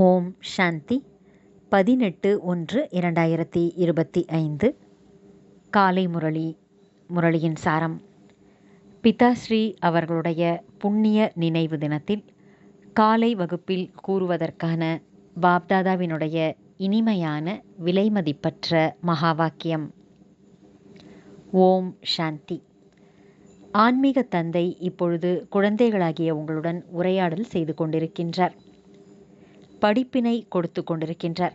ஓம் சாந்தி 18-1-2025 காலை முரளியின் சாரம். பிதாஸ்ரீ அவர்களுடைய புண்ணிய நினைவு தினத்தில் காலை வகுப்பில் கூறுவதற்கான பாப்தாதாவினுடைய இனிமையான விலைமதிப்பற்ற மகா வாக்கியம். ஓம் சாந்தி. ஆன்மீக தந்தை இப்பொழுது குழந்தைகளாகிய உங்களுடன் உரையாடல் செய்து கொண்டிருக்கின்றார். படிப்பினை கொடுத்து கொண்டிருக்கின்றார்.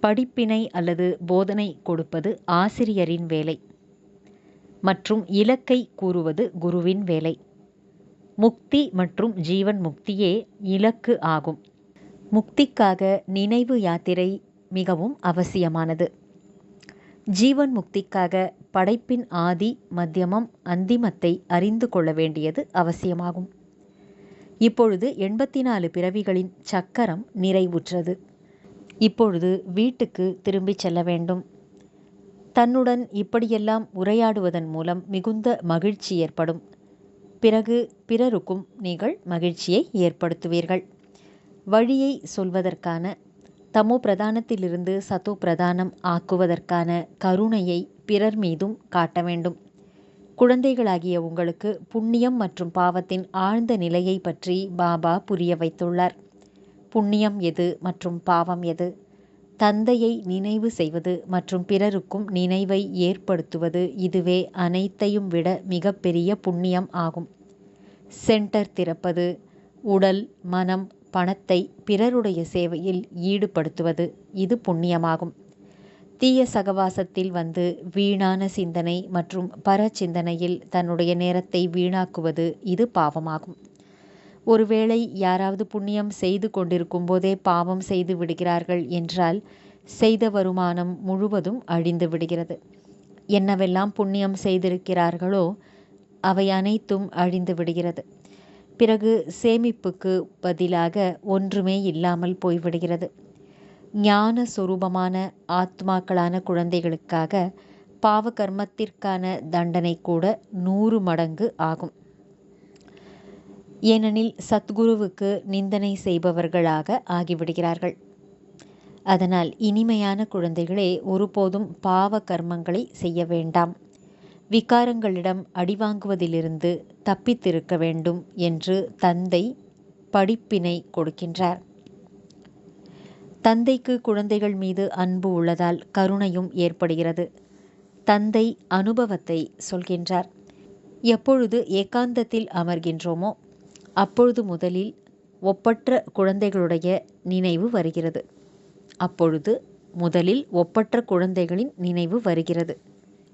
படிப்பினை அல்லது போதனை கொடுப்பது ஆசிரியரின் வேலை மற்றும் இலக்கை கூறுவது குருவின் வேலை. முக்தி மற்றும் ஜீவன் முக்தியே இலக்கு ஆகும். முக்திக்காக நினைவு யாத்திரை மிகவும் அவசியமானது. ஜீவன் முக்திக்காக படைப்பின் ஆதி, மத்தியமம், அந்திமத்தை அறிந்து கொள்ள வேண்டியது அவசியமாகும். இப்பொழுது 84 பிறவிகளின் சக்கரம் நிறைவுற்றது. இப்பொழுது வீட்டுக்கு திரும்பிச் செல்ல வேண்டும். தன்னுடன் இப்படியெல்லாம் உரையாடுவதன் மூலம் மிகுந்த மகிழ்ச்சி ஏற்படும். பிறகு பிறருக்கும் நீங்கள் மகிழ்ச்சியை ஏற்படுத்துவீர்கள். வழியை சொல்வதற்கான, தமோ பிரதானத்திலிருந்து சத்தோ பிரதானம் ஆக்குவதற்கான கருணையை பிறர் மீதும் காட்ட வேண்டும். குழந்தைகளாகிய உங்களுக்கு புண்ணியம் மற்றும் பாவத்தின் ஆழ்ந்த நிலையை பற்றி பாபா புரிய வைத்துள்ளார். புண்ணியம் எது மற்றும் பாவம் எது? தந்தையை நினைவு செய்வது மற்றும் பிறருக்கும் நினைவை ஏற்படுத்துவது, இதுவே அனைத்தையும் விட மிகப்பெரிய புண்ணியம் ஆகும். சென்டர் திறப்பது, உடல், மனம், பணத்தை பிறருடைய சேவையில் ஈடுபடுத்துவது, இது புண்ணியமாகும். தீய சகவாசத்தில் வந்து வீணான சிந்தனை மற்றும் பர சிந்தனையில் தன்னுடைய நேரத்தை வீணாக்குவது, இது பாவமாகும். ஒருவேளை யாராவது புண்ணியம் செய்து கொண்டிருக்கும் போதே பாவம் செய்து விடுகிறார்கள் என்றால் செய்த வருமானம் முழுவதும் அழிந்து விடுகிறது. என்னவெல்லாம் புண்ணியம் செய்திருக்கிறார்களோ அவை அனைத்தும் அழிந்து விடுகிறது. பிறகு சேமிப்புக்கு பதிலாக ஒன்றுமே இல்லாமல் போய்விடுகிறது. ஞான சொரூபமான ஆத்மாக்களான குழந்தைகளுக்காக பாவ கர்மத்திற்கான தண்டனை கூட 100 மடங்கு ஆகும். ஏனெனில் சத்குருவுக்கு நிந்தனை செய்பவர்களாக ஆகிவிடுகிறார்கள். அதனால் இனிமையான குழந்தைகளே, ஒருபோதும் பாவ கர்மங்களை செய்ய வேண்டாம். விகாரங்களிடம் அடிவாங்குவதிலிருந்து தப்பித்திருக்க வேண்டும் என்று தந்தை படிப்பினை கொடுக்கின்றார். தந்தைக்கு குழந்தைகள் மீது அன்பு உள்ளதால் கருணையும் ஏற்படுகிறது. தந்தை அனுபவத்தை சொல்கின்றார். எப்பொழுது ஏகாந்தத்தில் அமர்கின்றோமோ அப்பொழுது முதலில் ஒப்பற்ற குழந்தைகளுடைய நினைவு வருகிறது. குழந்தைகளின் நினைவு வருகிறது.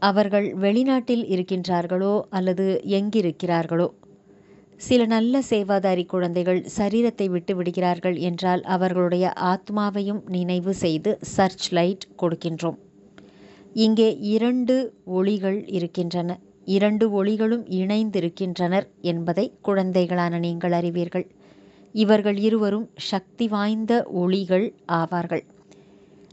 அவர்கள் வெளிநாட்டில் இருக்கின்றார்களோ அல்லது எங்கிருக்கிறார்களோ, சில நல்ல சேவாதாரி குழந்தைகள் சரீரத்தை விட்டு விடுகிறார்கள் என்றால் அவர்களுடைய ஆத்மாவையும் நினைவு செய்து சர்ச் லைட் கொடுக்கின்றோம். இங்கே 2 ஒளிகள் இருக்கின்றன. 2 ஒளிகளும் இணைந்திருக்கின்றனர் என்பதை குழந்தைகளான நீங்கள் அறிவீர்கள். இவர்கள் இருவரும் சக்தி வாய்ந்த ஒளிகள் ஆவார்கள்.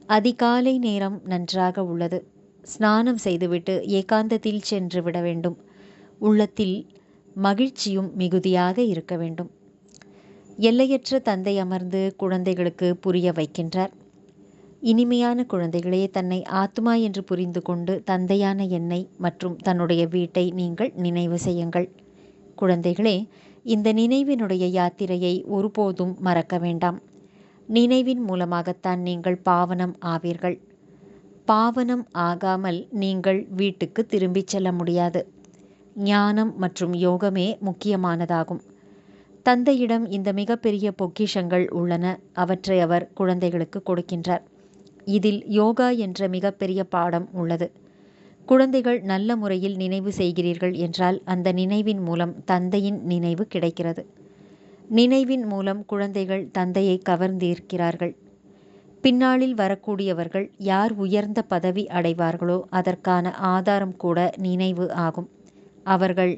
அதிகாலை நேரம் நன்றாக உள்ளது. ஸ்நானம் செய்துவிட்டு ஏகாந்தத்தில் சென்று விட வேண்டும். உள்ளத்தில் மகிழ்ச்சியும் மிகுதியாக இருக்க வேண்டும். எல்லையற்ற தந்தை அமர்ந்து குழந்தைகளுக்கு புரிய வைக்கின்றார். இனிமையான குழந்தைகளே, தன்னை ஆத்மா என்று புரிந்து கொண்டு தந்தையான என்னை மற்றும் தன்னுடைய வீட்டை நீங்கள் நினைவு செய்யுங்கள். குழந்தைகளே, இந்த நினைவினுடைய யாத்திரையை ஒருபோதும் மறக்க வேண்டாம். நினைவின் மூலமாகத்தான் நீங்கள் பாவனம் ஆவீர்கள். பாவனம் ஆகாமல் நீங்கள் வீட்டுக்கு திரும்பிச் செல்ல முடியாது. ஞானம் மற்றும் யோகமே முக்கியமானதாகும். தந்தையிடம் இந்த மிகப்பெரிய பொக்கிஷங்கள் உள்ளன. அவற்றை அவர் குழந்தைகளுக்கு கொடுக்கின்றார். இதில் யோகா என்ற மிகப்பெரிய பாடம் உள்ளது. குழந்தைகள் நல்ல முறையில் நினைவு செய்கிறீர்கள் என்றால் அந்த நினைவின் மூலம் தந்தையின் நினைவு கிடைக்கிறது. நினைவின் மூலம் குழந்தைகள் தந்தையை கவர்ந்திருக்கிறார்கள். பின்னாளில் வரக்கூடியவர்கள் யார் உயர்ந்த பதவி அடைவார்களோ அதற்கான ஆதாரம் கூட நினைவு ஆகும். அவர்கள்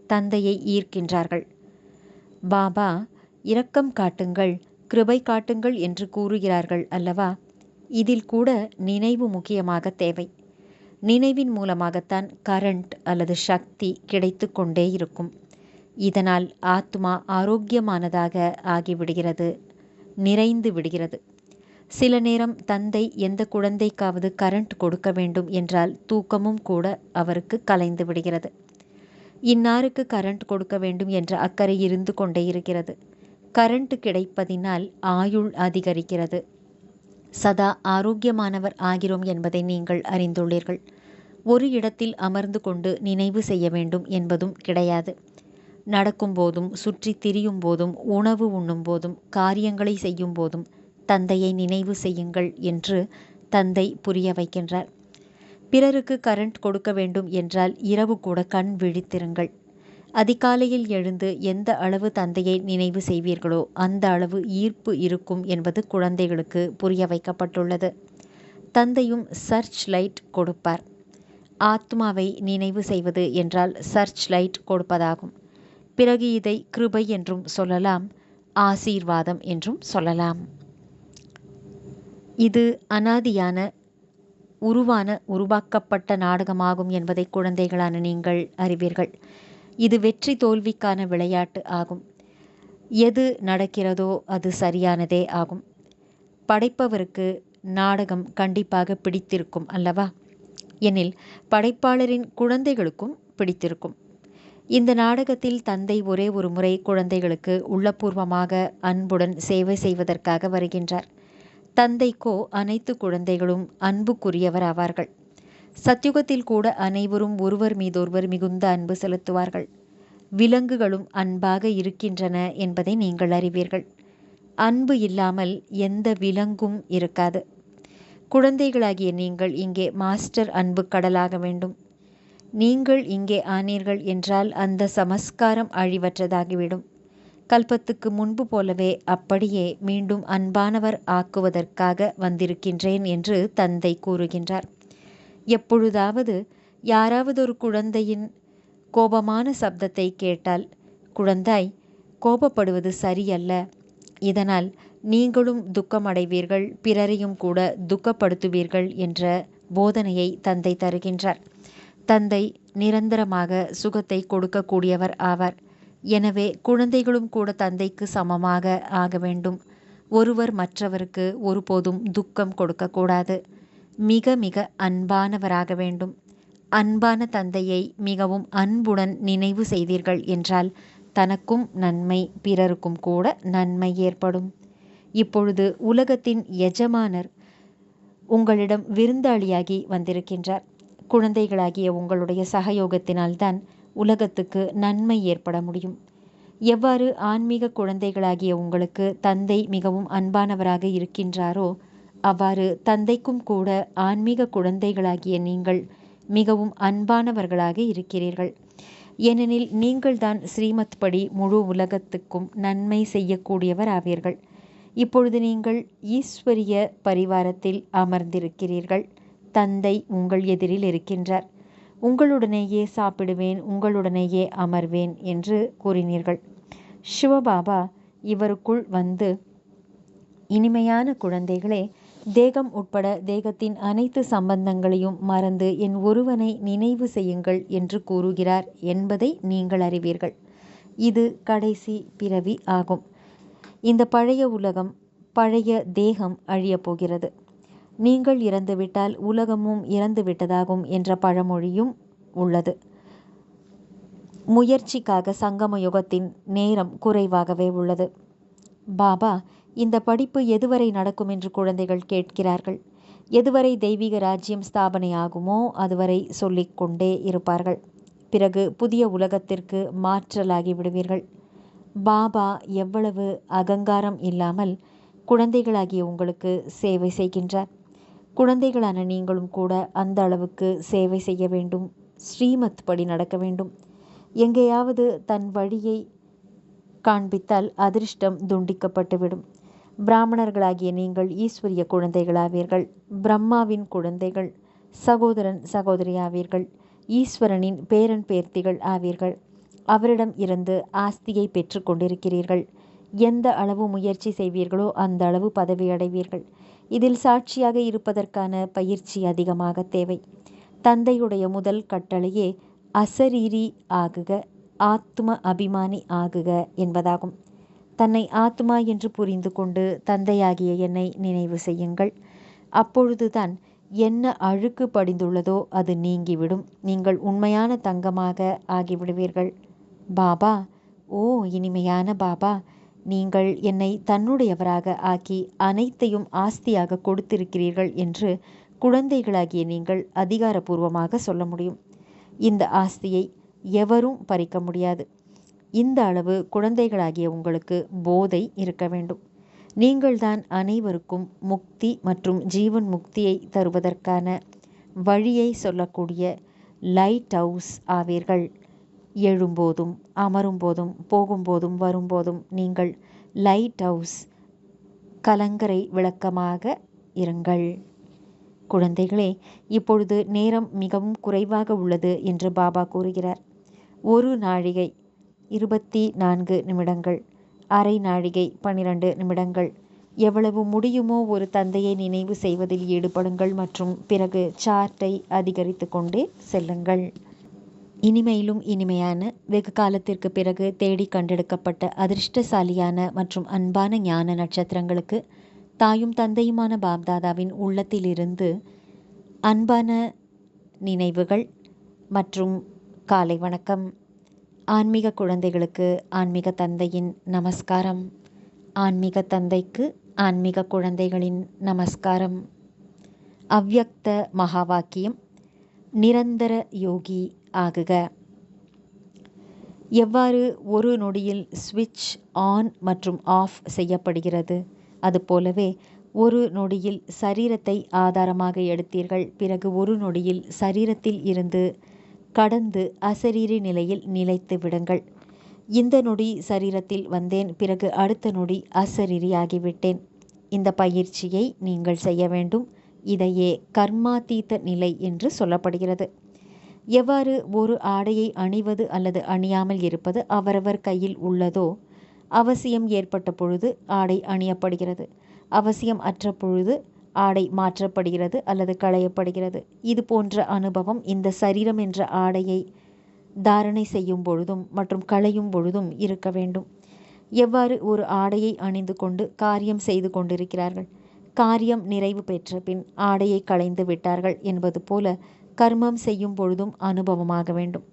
தந்தையை ஈர்க்கின்றார்கள். பாபா இரக்கம் காட்டுங்கள், கிருபை காட்டுங்கள் என்று கூறுகிறார்கள் அல்லவா? இதில் கூட நினைவு முக்கியமாக தேவை. நினைவின் மூலமாகத்தான் கரண்ட் அல்லது சக்தி கிடைத்து கொண்டே இருக்கும். இதனால் ஆத்மா ஆரோக்கியமானதாக ஆகிவிடுகிறது. நிறைந்து விடுகிறது. சில நேரம் தந்தை எந்த குழந்தைக்காவது கரண்ட் கொடுக்க வேண்டும் என்றால் தூக்கமும் கூட அவருக்கு கலைந்து விடுகிறது. இன்னாருக்கு கரண்ட் கொடுக்க வேண்டும் என்ற அக்கறை இருந்து கொண்டே இருக்கிறது. கரண்ட் கிடைப்பதினால் ஆயுள் அதிகரிக்கிறது. சதா ஆரோக்கியமானவர் ஆகிறோம் என்பதை நீங்கள் அறிந்துள்ளீர்கள். ஒரு இடத்தில் அமர்ந்து கொண்டு நினைவு செய்ய வேண்டும் என்பதும் கிடையாது. நடக்கும் போதும், சுற்றி திரியும் போதும், உணவு உண்ணும் போதும், காரியங்களை செய்யும் போதும் தந்தையை நினைவு செய்யுங்கள் என்று தந்தை புரிய வைக்கின்றார். பிறருக்கு கரண்ட் கொடுக்க வேண்டும் என்றால் இரவு கூட கண் விழித்திருங்கள். அதிகாலையில் எழுந்து எந்த அளவு தந்தையை நினைவு செய்வீர்களோ அந்த அளவு ஈர்ப்பு இருக்கும் என்பது குழந்தைகளுக்கு புரிய வைக்கப்பட்டுள்ளது. தந்தையும் சர்ச் லைட் கொடுப்பார். ஆத்மாவை நினைவு செய்வது என்றால் சர்ச் லைட் கொடுப்பதாகும். பிறகு இதை கிருபை என்றும் சொல்லலாம், ஆசீர்வாதம் என்றும் சொல்லலாம். இது அனாதியான உருவாக்கப்பட்ட நாடகமாகும் என்பதை குழந்தைகளான நீங்கள் அறிவீர்கள். இது வெற்றி தோல்விக்கான விளையாட்டு ஆகும். எது நடக்கிறதோ அது சரியானதே ஆகும். படைப்பவருக்கு நாடகம் கண்டிப்பாக பிடித்திருக்கும் அல்லவா? எனில் படைப்பாளரின் குழந்தைகளுக்கும் பிடித்திருக்கும். இந்த நாடகத்தில் தந்தை ஒரே ஒரு முறை குழந்தைகளுக்கு உள்ளபூர்வமாக அன்புடன் சேவை செய்வதற்காக வருகின்றார். தந்தைக்கோ அனைத்து குழந்தைகளும் அன்புக்குரியவர் ஆவார்கள். சத்யுகத்தில் கூட அனைவரும் ஒருவர் மீதொருவர் மிகுந்த அன்பு செலுத்துவார்கள். விலங்குகளும் அன்பாக இருக்கின்றன என்பதை நீங்கள் அறிவீர்கள். அன்பு இல்லாமல் எந்த விலங்கும் இருக்காது. குழந்தைகளாகிய நீங்கள் இங்கே மாஸ்டர் அன்பு கடலாக வேண்டும். நீங்கள் இங்கே ஆனீர்கள் என்றால் அந்த சமஸ்காரம் அழிவற்றதாகிவிடும். கல்பத்துக்கு முன்பு போலவே அப்படியே மீண்டும் அன்பானவர் ஆக்குவதற்காக வந்திருக்கின்றேன் என்று தந்தை கூறுகின்றார். எப்பொழுதாவது யாராவது ஒரு குழந்தையின் கோபமான சப்தத்தை கேட்டால், குழந்தாய், கோபப்படுவது சரியல்ல, இதனால் நீங்களும் துக்கமடைவீர்கள், பிறரையும் கூட துக்கப்படுத்துவீர்கள் என்ற போதனையை தந்தை தருகின்றார். தந்தை நிரந்தரமாக சுகத்தை கொடுக்கக்கூடியவர் ஆவார். எனவே குழந்தைகளும் கூட தந்தைக்கு சமமாக ஆக வேண்டும். ஒருவர் மற்றவருக்கு ஒருபோதும் துக்கம் கொடுக்கக்கூடாது. மிக மிக அன்பானவராக வேண்டும். அன்பான தந்தையை மிகவும் அன்புடன் நினைவு செய்தீர்கள் என்றால் தனக்கும் நன்மை, பிறருக்கும் கூட நன்மை ஏற்படும். இப்பொழுது உலகத்தின் எஜமானர் உங்களிடம் விருந்தாளியாகி வந்திருக்கின்றார். குழந்தைகளாகிய உங்களுடைய சகயோகத்தினால்தான் உலகத்துக்கு நன்மை ஏற்பட முடியும். எவ்வாறு ஆன்மீக குழந்தைகளாகிய உங்களுக்கு தந்தை மிகவும் அன்பானவராக இருக்கின்றாரோ அவ்வாறு தந்தைக்கும் கூட ஆன்மீக குழந்தைகளாகிய நீங்கள் மிகவும் அன்பானவர்களாக இருக்கிறீர்கள். ஏனெனில் நீங்கள்தான் ஸ்ரீமத் படி முழு உலகத்துக்கும் நன்மை செய்யக்கூடியவர் ஆவீர்கள். இப்பொழுது நீங்கள் ஈஸ்வரிய பரிவாரத்தில் அமர்ந்திருக்கிறீர்கள். தந்தை உங்கள் எதிரில் இருக்கின்றார். உங்களுடனேயே சாப்பிடுவேன், உங்களுடனேயே அமர்வேன் என்று கூறினீர்கள். சிவபாபா இவருக்குள் வந்து, இனிமையான குழந்தைகளே, தேகம் உட்பட தேகத்தின் அனைத்து சம்பந்தங்களையும் மறந்து என் ஒருவனை நினைவு செய்யுங்கள் என்று கூறுகிறார் என்பதை நீங்கள் அறிவீர்கள். இது கடைசி பிறவி ஆகும். இந்த பழைய உலகம், பழைய தேகம் அழியப் போகிறது. நீங்கள் இறந்துவிட்டால் உலகமும் இறந்து விட்டதாகும் என்ற பழமொழியும் உள்ளது. முயற்சிக்காக சங்கம யுகத்தின் நேரம் குறைவாகவே உள்ளது. பாபா, இந்த படிப்பு எதுவரை நடக்கும் என்று குழந்தைகள் கேட்கிறார்கள். எதுவரை தெய்வீக ராஜ்யம் ஸ்தாபனை ஆகுமோ அதுவரை சொல்லிக் கொண்டே இருப்பார்கள். பிறகு புதிய உலகத்திற்கு மாற்றலாகி விடுவீர்கள். பாபா எவ்வளவு அகங்காரம் இல்லாமல் குழந்தைகளாகிய உங்களுக்கு சேவை செய்கின்றார். குழந்தைகளான நீங்களும் கூட அந்த அளவுக்கு சேவை செய்ய வேண்டும். ஸ்ரீமத் படி நடக்க வேண்டும். எங்கேயாவது தன் வழியை காண்பித்தால் அதிர்ஷ்டம் துண்டிக்கப்பட்டுவிடும். பிராமணர்களாகிய நீங்கள் ஈஸ்வரிய குழந்தைகளாவீர்கள். பிரம்மாவின் குழந்தைகள், சகோதரன் சகோதரி ஆவீர்கள். ஈஸ்வரனின் பேரன் பேர்த்திகள் ஆவீர்கள். அவரிடம் இருந்து ஆஸ்தியை பெற்று கொண்டிருக்கிறீர்கள். எந்த அளவு முயற்சி செய்வீர்களோ அந்த அளவு பதவி அடைவீர்கள். இதில் சாட்சியாக இருப்பதற்கான பயிற்சி அதிகமாக தேவை. தந்தையுடைய முதல் கட்டளையே அசரீரி ஆகுக, ஆத்ம அபிமானி ஆகுக என்பதாகும். தன்னை ஆத்மா என்று புரிந்து கொண்டு தந்தையாகிய என்னை நினைவு செய்யுங்கள். அப்பொழுதுதான் என்ன அழுக்கு படிந்துள்ளதோ அது நீங்கிவிடும். நீங்கள் உண்மையான தங்கமாக ஆகிவிடுவீர்கள். பாபா, ஓ இனிமையான பாபா, நீங்கள் என்னை தன்னுடையவராக ஆக்கி அனைத்தையும் ஆஸ்தியாக கொடுத்திருக்கிறீர்கள் என்று குழந்தைகளாகிய நீங்கள் அதிகாரபூர்வமாக சொல்ல முடியும். இந்த ஆஸ்தியை எவரும் பறிக்க முடியாது. இந்த அளவு குழந்தைகளாகிய உங்களுக்கு போதை இருக்க வேண்டும். நீங்கள்தான் அனைவருக்கும் முக்தி மற்றும் ஜீவன் முக்தியை தருவதற்கான வழியை சொல்லக்கூடிய லைட் ஹவுஸ் ஆவீர்கள். எழும்போதும் அமரும்போதும் போகும்போதும் வரும்போதும் நீங்கள் லைட் ஹவுஸ் கலங்கரை விளக்கமாக இருங்கள். குழந்தைகளே, இப்பொழுது நேரம் மிகவும் குறைவாக உள்ளது என்று பாபா கூறுகிறார். ஒரு நாழிகை 24 நிமிடங்கள், அரை நாழிகை 12 நிமிடங்கள், எவ்வளவு முடியுமோ ஒரு தந்தையை நினைவு செய்வதில் ஈடுபடுங்கள் மற்றும் பிறகு சார்ட்டை அதிகரித்து கொண்டே செல்லுங்கள். இனிமையிலும் இனிமையான, வெகு காலத்திற்கு பிறகு தேடி கண்டெடுக்கப்பட்ட அதிர்ஷ்டசாலியான மற்றும் அன்பான ஞான நட்சத்திரங்களுக்கு தாயும் தந்தையுமான பாப்தாதாவின் உள்ளத்திலிருந்து அன்பான நினைவுகள் மற்றும் காலை வணக்கம். ஆன்மீக குழந்தைகளுக்கு ஆன்மீக தந்தையின் நமஸ்காரம். ஆன்மீக தந்தைக்கு ஆன்மீக குழந்தைகளின் நமஸ்காரம். அவ்யக்த மகா வாக்கியம்: நிரந்தர யோகி ஆகுக. எவ்வாறு ஒரு நொடியில் ஸ்விட்ச் ஆன் மற்றும் ஆஃப் செய்யப்படுகிறது, அதுபோலவே ஒரு நொடியில் சரீரத்தை ஆதாரமாக எடுத்தீர்கள். பிறகு ஒரு நொடியில் சரீரத்தில் இருந்து கடந்து அசரீரி நிலையில் நிலைத்து விடுங்கள். இந்த நொடி சரீரத்தில் வந்தேன், பிறகு அடுத்த நொடி அசரீரியாகிவிட்டேன். இந்த பயிற்சியை நீங்கள் செய்ய வேண்டும். இதையே கர்மாதீத நிலை என்று சொல்லப்படுகிறது. எவ்வாறு ஒரு ஆடையை அணிவது அல்லது அணியாமல் இருப்பது அவரவர் கையில் உள்ளதோ, அவசியம் ஏற்பட்ட பொழுது ஆடை அணியப்படுகிறது, அவசியம் அற்ற பொழுது ஆடை மாற்றப்படுகிறது அல்லது களையப்படுகிறது. இது போன்ற அனுபவம் இந்த சரீரம் என்ற ஆடையை தாரணை செய்யும் பொழுதும் மற்றும் களையும் பொழுதும் இருக்க வேண்டும். எவ்வாறு ஒரு ஆடையை அணிந்து கொண்டு காரியம் செய்து கொண்டிருக்கிறார்கள், காரியம் நிறைவு பெற்ற பின் ஆடையை களைந்து விட்டார்கள் என்பது போல கர்மம் செய்யும் பொழுதும் அனுபவமாக வேண்டும்.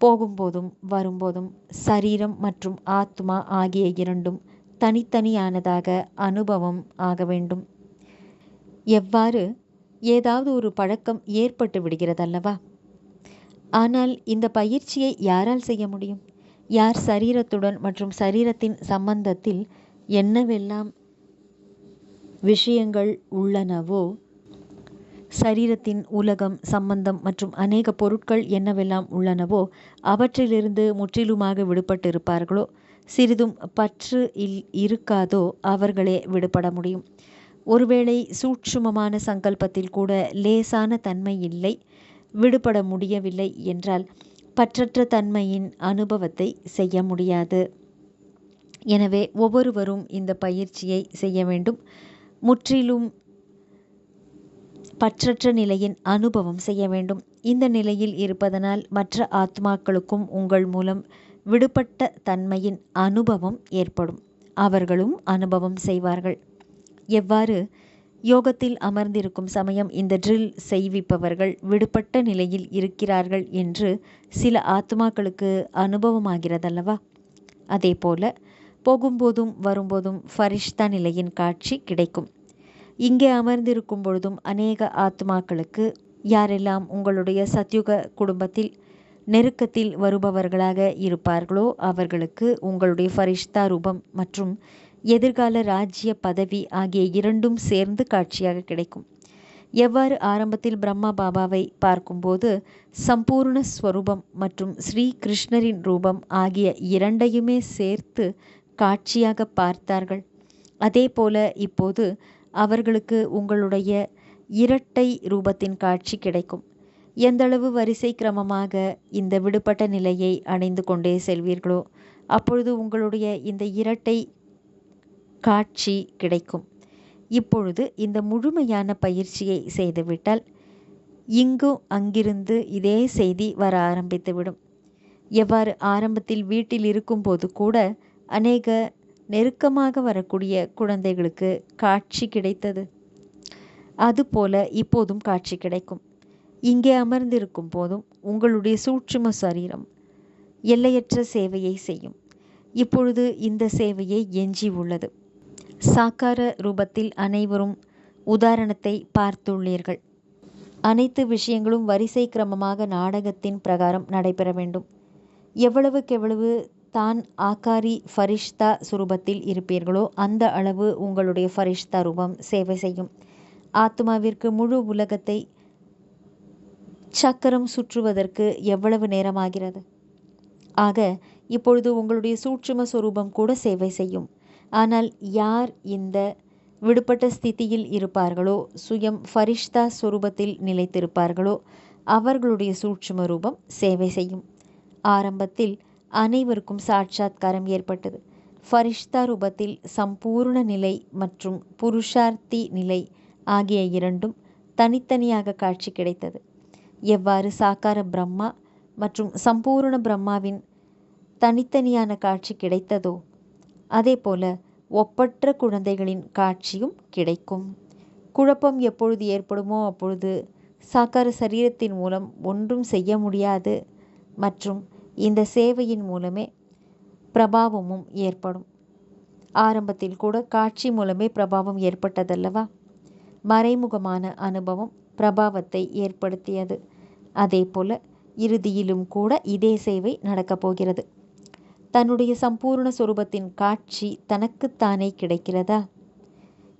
போகும்போதும் வரும்போதும் சரீரம் மற்றும் ஆத்மா ஆகிய இரண்டும் தனித்தனியானதாக அனுபவம் ஆக வேண்டும். எவ்வாறு ஏதாவது ஒரு பழக்கம் ஏற்பட்டு விடுகிறதல்லவா? ஆனால் இந்த பயிற்சியை யாரால் செய்ய முடியும்? யார் சரீரத்துடன் மற்றும் சரீரத்தின் சம்பந்தத்தில் என்னவெல்லாம் விஷயங்கள் உள்ளனவோ, சரீரத்தின் உலகம் சம்பந்தம் மற்றும் அநேக பொருட்கள் என்னவெல்லாம் உள்ளனவோ அவற்றிலிருந்து முற்றிலுமாக விடுபட்டு இருப்பார்களோ, சிறிதும் பற்று இருக்காதோ, அவர்களே விடுபட முடியும். ஒருவேளை சூட்சுமமான சங்கல்பத்தில் கூட லேசான தன்மை இல்லை, விடுபட முடியவில்லை என்றால் பற்றற்ற தன்மையின் அனுபவத்தை செய்ய முடியாது. எனவே ஒவ்வொருவரும் இந்த பயிற்சியை செய்ய வேண்டும். முற்றிலும் பற்றற்ற நிலையின் அனுபவம் செய்ய வேண்டும். இந்த நிலையில் இருப்பதனால் மற்ற ஆத்மாக்களுக்கும் உங்கள் மூலம் விடுபட்ட தன்மையின் அனுபவம் ஏற்படும். அவர்களும் அனுபவம் செய்வார்கள். எவ்வாறு யோகத்தில் அமர்ந்திருக்கும் சமயம் இந்த ட்ரில் செய்விப்பவர்கள் விடுபட்ட நிலையில் இருக்கிறார்கள் என்று சில ஆத்மாக்களுக்கு அனுபவமாகிறதல்லவா? அதே போல போகும்போதும் வரும்போதும் ஃபரிஷ்தா நிலையின் காட்சி கிடைக்கும். இங்கே அமர்ந்திருக்கும் பொழுதும் அநேக ஆத்மாக்களுக்கு, யாரெல்லாம் உங்களுடைய சத்யுக குடும்பத்தில் நெருக்கத்தில் வருபவர்களாக இருப்பார்களோ அவர்களுக்கு உங்களுடைய ஃபரிஷ்தா ரூபம் மற்றும் எதிர்கால ராஜ்ய பதவி ஆகிய இரண்டும் சேர்ந்து காட்சியாக கிடைக்கும். எவ்வாறு ஆரம்பத்தில் பிரம்மா பாபாவை பார்க்கும்போது சம்பூர்ண ஸ்வரூபம் மற்றும் ஸ்ரீ கிருஷ்ணரின் ரூபம் ஆகிய இரண்டையுமே சேர்த்து காட்சியாக பார்த்தார்கள், அதே போல இப்போது அவர்களுக்கு உங்களுடைய இரட்டை ரூபத்தின் காட்சி கிடைக்கும். எந்தளவு வரிசை கிரமமாக இந்த விடுபட்ட நிலையை அடைந்து கொண்டே செல்வீர்களோ அப்பொழுது உங்களுடைய இந்த இரட்டை காட்சி கிடைக்கும். இப்பொழுது இந்த முழுமையான பயிற்சியை செய்துவிட்டால் இங்கும் அங்கிருந்து இதே செய்தி வர ஆரம்பித்துவிடும். எவ்வாறு ஆரம்பத்தில் வீட்டில் இருக்கும்போது கூட அநேக நெருக்கமாக வரக்கூடிய குழந்தைகளுக்கு காட்சி கிடைத்தது. அதுபோல இப்போதும் காட்சி கிடைக்கும். இங்கே அமர்ந்திருக்கும் போதும் உங்களுடைய சூட்சும சரீரம் எல்லையற்ற சேவையை செய்யும். இப்பொழுது இந்த சேவையை எஞ்சி உள்ளது. சாக்கார ரூபத்தில் அனைவரும் உதாரணத்தை பார்த்துள்ளீர்கள். அனைத்து விஷயங்களும் வரிசை கிரமமாக நாடகத்தின் பிரகாரம் நடைபெற வேண்டும். எவ்வளவுக்கெவ்வளவு தான் ஆகாரி ஃபரிஷ்தா சுரூபத்தில் இருப்பீர்களோ அந்த அளவு உங்களுடைய ஃபரிஷ்தா ரூபம் சேவை செய்யும். ஆத்மாவிற்கு முழு உலகத்தை சக்கரம் சுற்றுவதற்கு எவ்வளவு நேரமாகிறது? ஆக இப்பொழுது உங்களுடைய சூட்சும சொரூபம் கூட சேவை செய்யும். ஆனால் யார் இந்த விடுபட்ட ஸ்திதியில் இருப்பார்களோ, சுயம் ஃபரிஷ்தா சொரூபத்தில் நிலைத்திருப்பார்களோ அவர்களுடைய சூட்சும ரூபம் சேவை செய்யும். ஆரம்பத்தில் அனைவருக்கும் சாட்சாத்காரம் ஏற்பட்டது. ஃபரிஷ்தா ரூபத்தில் சம்பூர்ண நிலை மற்றும் புருஷார்த்தி நிலை ஆகிய இரண்டும் தனித்தனியாக காட்சி கிடைத்தது. எவ்வாறு சாக்கார பிரம்மா மற்றும் சம்பூர்ண பிரம்மாவின் தனித்தனியான காட்சி கிடைத்ததோ அதே போல ஒப்பற்ற குழந்தைகளின் காட்சியும் கிடைக்கும். குழப்பம் எப்பொழுது ஏற்படுமோ அப்பொழுது சாக்கார சரீரத்தின் மூலம் ஒன்றும் செய்ய முடியாது மற்றும் இந்த சேவையின் மூலமே பிரபாவமும் ஏற்படும். ஆரம்பத்தில் கூட காட்சி மூலமே பிரபாவம் ஏற்பட்டதல்லவா? மறைமுகமான அனுபவம் பிரபாவத்தை ஏற்படுத்தியது. அதே போல இறுதியிலும் கூட இதே சேவை நடக்கப் போகிறது. தன்னுடைய சம்பூர்ண சொரூபத்தின் காட்சி தனக்குத்தானே கிடைக்கிறதா?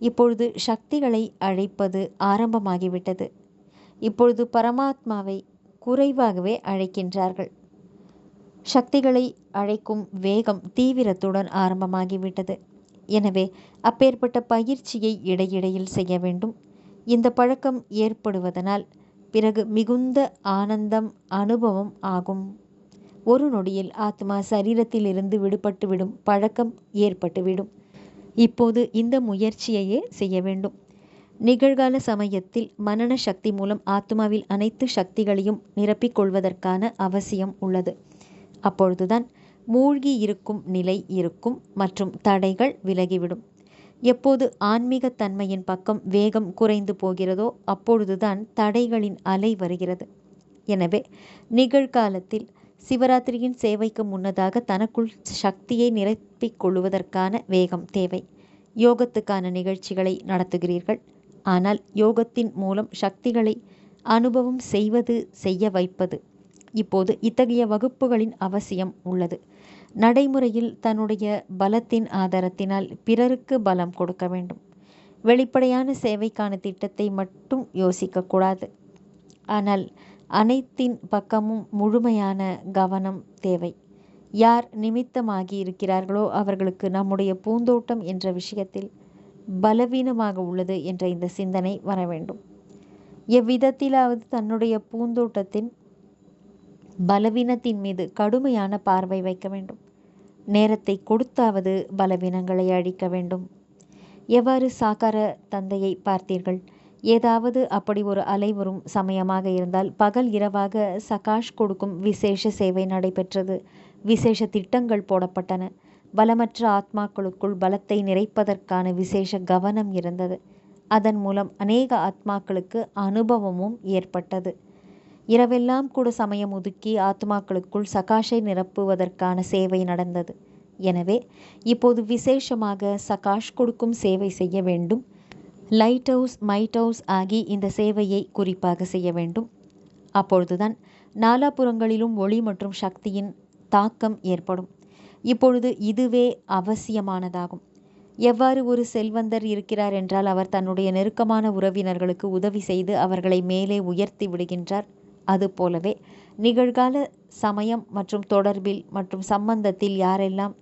இப்பொழுது சக்திகளை அழைப்பது ஆரம்பமாகிவிட்டது. இப்பொழுது பரமாத்மாவை குறைவாகவே அழைக்கின்றார்கள். சக்திகளை அழைக்கும் வேகம் தீவிரத்துடன் ஆரம்பமாகிவிட்டது. எனவே அப்பேற்பட்ட பயிற்சியை இடையிடையில் செய்ய வேண்டும். இந்த பழக்கம் ஏற்படுவதனால் பிறகு மிகுந்த ஆனந்தம் அனுபவம் ஆகும். ஒரு நொடியில் ஆத்மா சரீரத்திலிருந்து விடுபட்டுவிடும் பழக்கம் ஏற்பட்டுவிடும். இப்போது இந்த முயற்சியையே செய்ய வேண்டும். நிகழ்கால சமயத்தில் மனன சக்தி மூலம் ஆத்மாவில் அனைத்து சக்திகளையும் நிரப்பிக் கொள்வதற்கான அவசியம் உள்ளது. அப்பொழுதுதான் மூழ்கி இருக்கும் நிலை இருக்கும் மற்றும் தடைகள் விலகிவிடும். எப்போது ஆன்மீக தன்மையின் பக்கம் வேகம் குறைந்து போகிறதோ அப்பொழுதுதான் தடைகளின் அலை வருகிறது. எனவே நிகழ்காலத்தில் சிவராத்திரியின் சேவைக்கு முன்னதாக தனக்குள் சக்தியை நிரப்பிக் கொள்வதற்கான வேகம் தேவை. யோகத்துக்கான நிகழ்ச்சிகளை நடத்துகிறீர்கள். ஆனால் யோகத்தின் மூலம் சக்திகளை அனுபவம் செய்ய வைப்பது. இப்போது இத்தகைய வகுப்புகளின் அவசியம் உள்ளது. நடைமுறையில் தன்னுடைய பலத்தின் ஆதாரத்தினால் பிறருக்கு பலம் கொடுக்க வேண்டும். வெளிப்படையான சேவைக்கான திட்டத்தை மட்டும் யோசிக்கக்கூடாது. ஆனால் அனைத்தின் பக்கமும் முழுமையான கவனம் தேவை. யார் நிமித்தமாகி இருக்கிறார்களோ அவர்களுக்கு நம்முடைய பூந்தோட்டம் என்ற விஷயத்தில் பலவீனமாக உள்ளது என்ற இந்த சிந்தனை வர வேண்டும். எவ்விதத்திலாவது தன்னுடைய பூந்தோட்டத்தின் பலவீனத்தின் மீது கடுமையான பார்வை வைக்க வேண்டும். நேரத்தை கொடுத்தாவது பலவீனங்களை அழிக்க வேண்டும். எவ்வாறு சாக்கார தந்தையை பார்த்தீர்கள்? ஏதாவது அப்படி ஒரு அலை வரும் சமயமாக இருந்தால் பகல் இரவாக சகாஷ் கொடுக்கும் விசேஷ சேவை நடைபெற்றது. விசேஷ திட்டங்கள் போடப்பட்டன. பலமற்ற ஆத்மாக்களுக்குள் பலத்தை நிறைப்பதற்கான விசேஷ கவனம் இருந்தது. அதன் மூலம் அநேக ஆத்மாக்களுக்கு அனுபவமும் ஏற்பட்டது. இரவெல்லாம் கூட சமயம் ஒதுக்கி ஆத்மாக்களுக்குள் சகாஷை நிரப்புவதற்கான சேவை நடந்தது. எனவே இப்போது விசேஷமாக சகாஷ் கொடுக்கும் சேவை செய்ய வேண்டும். லைட் ஹவுஸ் மைட் ஹவுஸ் ஆகி இந்த சேவையை குறிப்பாக செய்ய வேண்டும். அப்பொழுதுதான் நாலாபுறங்களிலும் ஒளி மற்றும் சக்தியின் தாக்கம் ஏற்படும். இப்பொழுது இதுவே அவசியமானதாகும். எவ்வாறு ஒரு செல்வந்தர் இருக்கிறார் என்றால் அவர் தன்னுடைய நெருக்கமான உறவினர்களுக்கு உதவி செய்து அவர்களை மேலே உயர்த்தி விடுகின்றார். அதுபோலவே நிகழ்கால சமயம் மற்றும் தொடர்பில் மற்றும் சம்பந்தத்தில் யாரெல்லாம்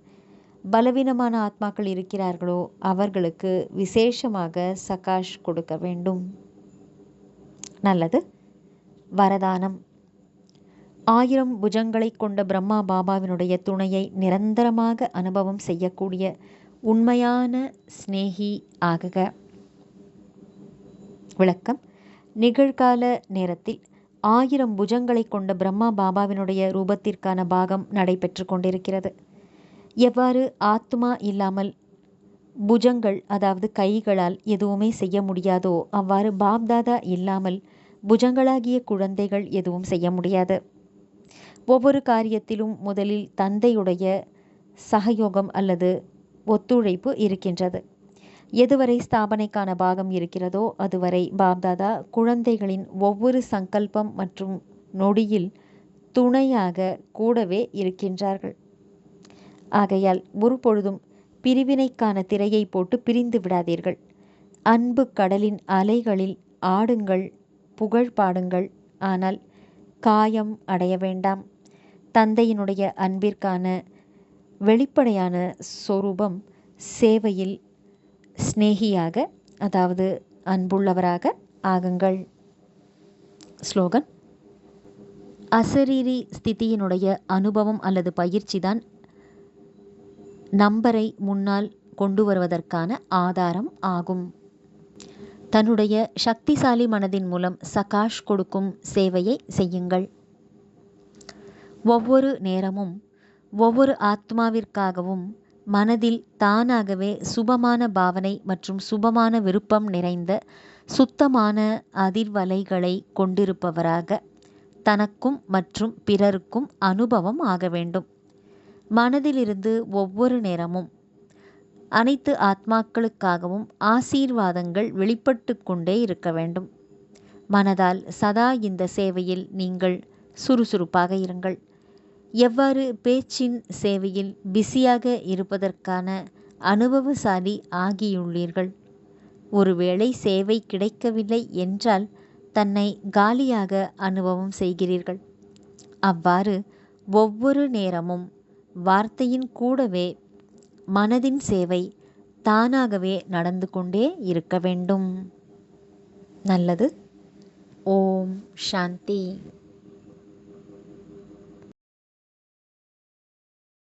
பலவீனமான ஆத்மாக்கள் இருக்கிறார்களோ அவர்களுக்கு விசேஷமாக சகாஷ் கொடுக்க வேண்டும். நல்லது. வரதானம். 1000 புஜங்களை கொண்ட பிரம்மா பாபாவினுடைய துணையை நிரந்தரமாக அனுபவம் செய்யக்கூடிய உண்மையான ஸ்நேகி ஆகுக. விளக்கம். நிகழ்கால நேரத்தில் 1000 புஜங்களை கொண்ட பிரம்மா பாபாவினுடைய ரூபத்திற்கான பாகம் நடைபெற்று கொண்டிருக்கிறது. எவ்வாறு ஆத்மா இல்லாமல் புஜங்கள் அதாவது கைகளால் எதுவுமே செய்ய முடியாதோ அவ்வாறு பாப்தாதா இல்லாமல் புஜங்களாகிய குழந்தைகள் எதுவும் செய்ய முடியாது. ஒவ்வொரு காரியத்திலும் முதலில் தந்தையுடைய சகயோகம் அல்லது ஒத்துழைப்பு இருக்கின்றது. எதுவரை ஸ்தாபனைக்கான பாகம் இருக்கிறதோ அதுவரை பாப்தாதா குழந்தைகளின் ஒவ்வொரு சங்கல்பம் மற்றும் நொடியில் துணையாக கூடவே இருக்கின்றார்கள். ஆகையால் ஒரு பொழுதும் பிரிவினைக்கான திரையை போட்டு பிரிந்து விடாதீர்கள். அன்பு கடலின் அலைகளில் ஆடுங்கள், புகழ் பாடுங்கள், ஆனால் காயம் அடைய வேண்டாம். தந்தையினுடைய அன்பிற்கான வெளிப்படையான சொரூபம் சேவையில் ஸ்நேகியாக அதாவது அன்புள்ளவராக ஆகுங்கள். ஸ்லோகன்: அசரீரி ஸ்திதியினுடைய அனுபவம் அல்லது பயிற்சிதான் நம்பரை முன்னால் கொண்டு வருவதற்கான ஆதாரம் ஆகும். தன்னுடைய சக்திசாலி மனதின் மூலம் சகாஷ் கொடுக்கும் சேவையை செய்யுங்கள். ஒவ்வொரு நேரமும் ஒவ்வொரு ஆத்மாவிற்காகவும் மனதில் தானாகவே சுபமான பாவனை மற்றும் சுபமான விருப்பம் நிறைந்த சுத்தமான அதிர்வலைகளை கொண்டிருப்பவராக தனக்கும் மற்றும் பிறருக்கும் அனுபவம் ஆக வேண்டும். மனதிலிருந்து ஒவ்வொரு நேரமும் அனைத்து ஆத்மாக்களுக்காகவும் ஆசீர்வாதங்கள் வெளிப்பட்டு கொண்டே இருக்க வேண்டும். மனதால் சதா இந்த சேவையில் நீங்கள் சுறுசுறுப்பாக இருங்கள். எவ்வாறு பேச்சின் சேவையில் பிஸியாக இருப்பதற்கான அனுபவசாலி ஆகியுள்ளீர்கள். ஒருவேளை சேவை கிடைக்கவில்லை என்றால் தன்னை காலியாக அனுபவம் செய்கிறீர்கள். அவ்வாறு ஒவ்வொரு நேரமும் வார்த்தையின் கூடவே மனதின் சேவை தானாகவே நடந்து கொண்டே இருக்க வேண்டும். நல்லது. ஓம் சாந்தி.